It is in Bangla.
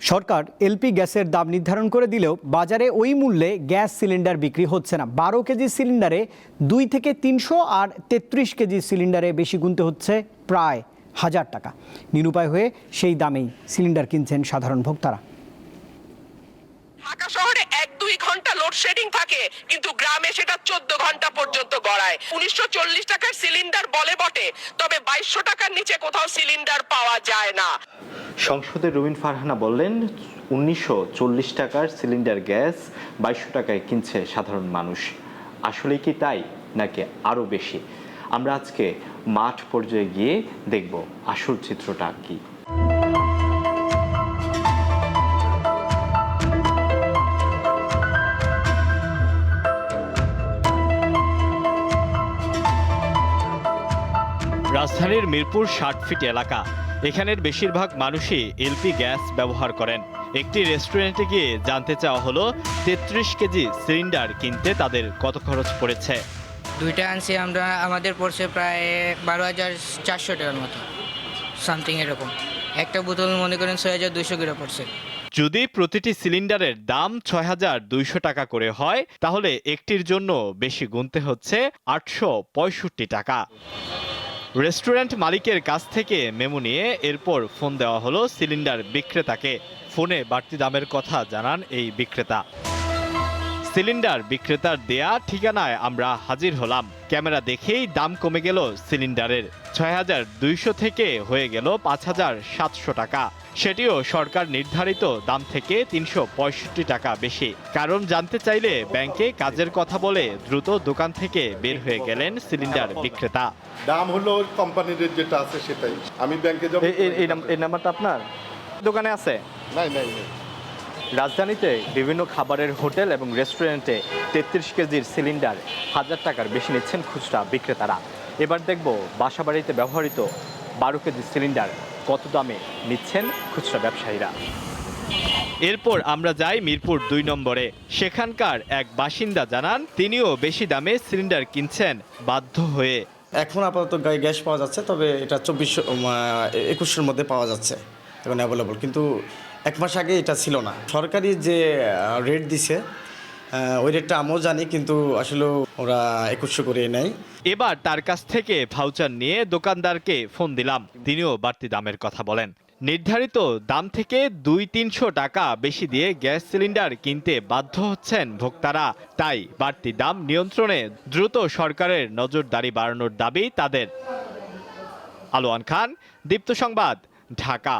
সরকার এলপি গ্যাসের দাম নির্ধারণ করে দিলেও বাজারে ওই মূল্যে গ্যাস সিলিন্ডার বিক্রি হচ্ছে না। 12 কেজি সিলিন্ডারে 2 থেকে 300 আর 33 কেজি সিলিন্ডারে বেশি গুনতে হচ্ছে প্রায় 1000 টাকা। নিরুপায় হয়ে সেই দামেই সিলিন্ডার কিনছেন সাধারণ ভোক্তারা। ঢাকা শহরে 1-2 ঘন্টা লোডশেডিং থাকে, কিন্তু গ্রামে সেটা 14 ঘন্টা পর্যন্ত গড়ায়। 1940 টাকার সিলিন্ডার বলে বটে, তবে 2200 টাকার নিচে কোথাও সিলিন্ডার পাওয়া যায় না। সংসদে রুমিন ফারহানা বললেন 1940 টাকার সিলিন্ডার গ্যাস 2200 টাকায় কিনছে সাধারণ মানুষ। আসলে কি তাই নাকি আরো বেশি? আমরা আজকে মাঠ পর্যায়ে গিয়ে দেখব আসল চিত্রটা কি। রাজধানীর মিরপুর 60 ফিট এলাকা। এখানের বেশিরভাগ মানুষই এলপি গ্যাস ব্যবহার করেন। একটি রেস্টুরেন্টে গিয়ে জানতে চাওয়া হলো 33 কেজি সিলিন্ডার কিনতে তাদের কত খরচ পড়েছে। দুইটা আনছি আমরা, আমাদের পড়ছে প্রায় 12,400 টাকার মতো, সামথিং এরকম। একটা বোতল মনে করেন 6,200 করে পড়ছে। যদি প্রতিটি সিলিন্ডারের দাম 6,200 টাকা করে হয়, তাহলে একটির জন্য বেশি গুনতে হচ্ছে 865 টাকা। রেস্টুরেন্ট মালিকের কাছ থেকে মেমো নিয়ে এরপর ফোন দেওয়া হলো সিলিন্ডার বিক্রেতাকে। ফোনে বাড়তি দামের কথা জানান এই বিক্রেতা। সিলিন্ডার বিক্রেতার দেয়া ঠিকানায় আমরা হাজির হলাম। ক্যামেরা দেখেই দাম কমে গেল সিলিন্ডারের। 6,200 থেকে হয়ে গেল 5,700 টাকা। সেটিও সরকার নির্ধারিত দাম থেকে 365 টাকা বেশি। কারণ জানতে চাইলে ব্যাংকে কাজের কথা বলে দ্রুত দোকান থেকে বের হয়ে গেলেন সিলিন্ডার বিক্রেতা। দাম হলো কোম্পানির রেট যেটা আছে সেটাই। আমি ব্যাংকে যাব। এই নাম্বারটা আপনার দোকানে আছে? নাই। রাজধানীতে বিভিন্ন খাবারের হোটেল এবং রেস্টুরেন্টে 33 কেজির সিলিন্ডার 1000 টাকার বেশি নিচ্ছেন খুচরা বিক্রেতারা। এবার দেখব বাসাবাড়িতে ব্যবহৃত 12 কেজি সিলিন্ডার কত দামে নিচ্ছেন খুচরা ব্যবসায়ীরা। এরপর আমরা যাই মিরপুর 2 নম্বরে। সেখানকার এক বাসিন্দা জানান তিনিও বেশি দামে সিলিন্ডার কিনছেন বাধ্য হয়ে। এখন আপাতত গ্যাস পাওয়া যাচ্ছে, তবে এটা 2100-র মধ্যে পাওয়া যাচ্ছে এখন অ্যাভেলেবল, কিন্তু 1 মাস আগে এটা ছিল না। সরকারি যে রেট দিছে ওই রেটটা আমিও জানি, কিন্তু আসলে ওরা 2100 করে নেয়। এবার তার কাছ থেকে ভাউচার নিয়ে দোকানদারকে ফোন দিলাম। তিনিও বাড়তি দামের কথা বলেন। নির্ধারিত দাম থেকে 200-300 টাকা বেশি দিয়ে গ্যাস সিলিন্ডার কিনতে বাধ্য হচ্ছেন ভোক্তারা। তাই বাড়তি দাম নিয়ন্ত্রণে দ্রুত সরকারের নজরদারি বাড়ানোর দাবি তাদের। আলোয়ান খান, দীপ্ত সংবাদ, ঢাকা।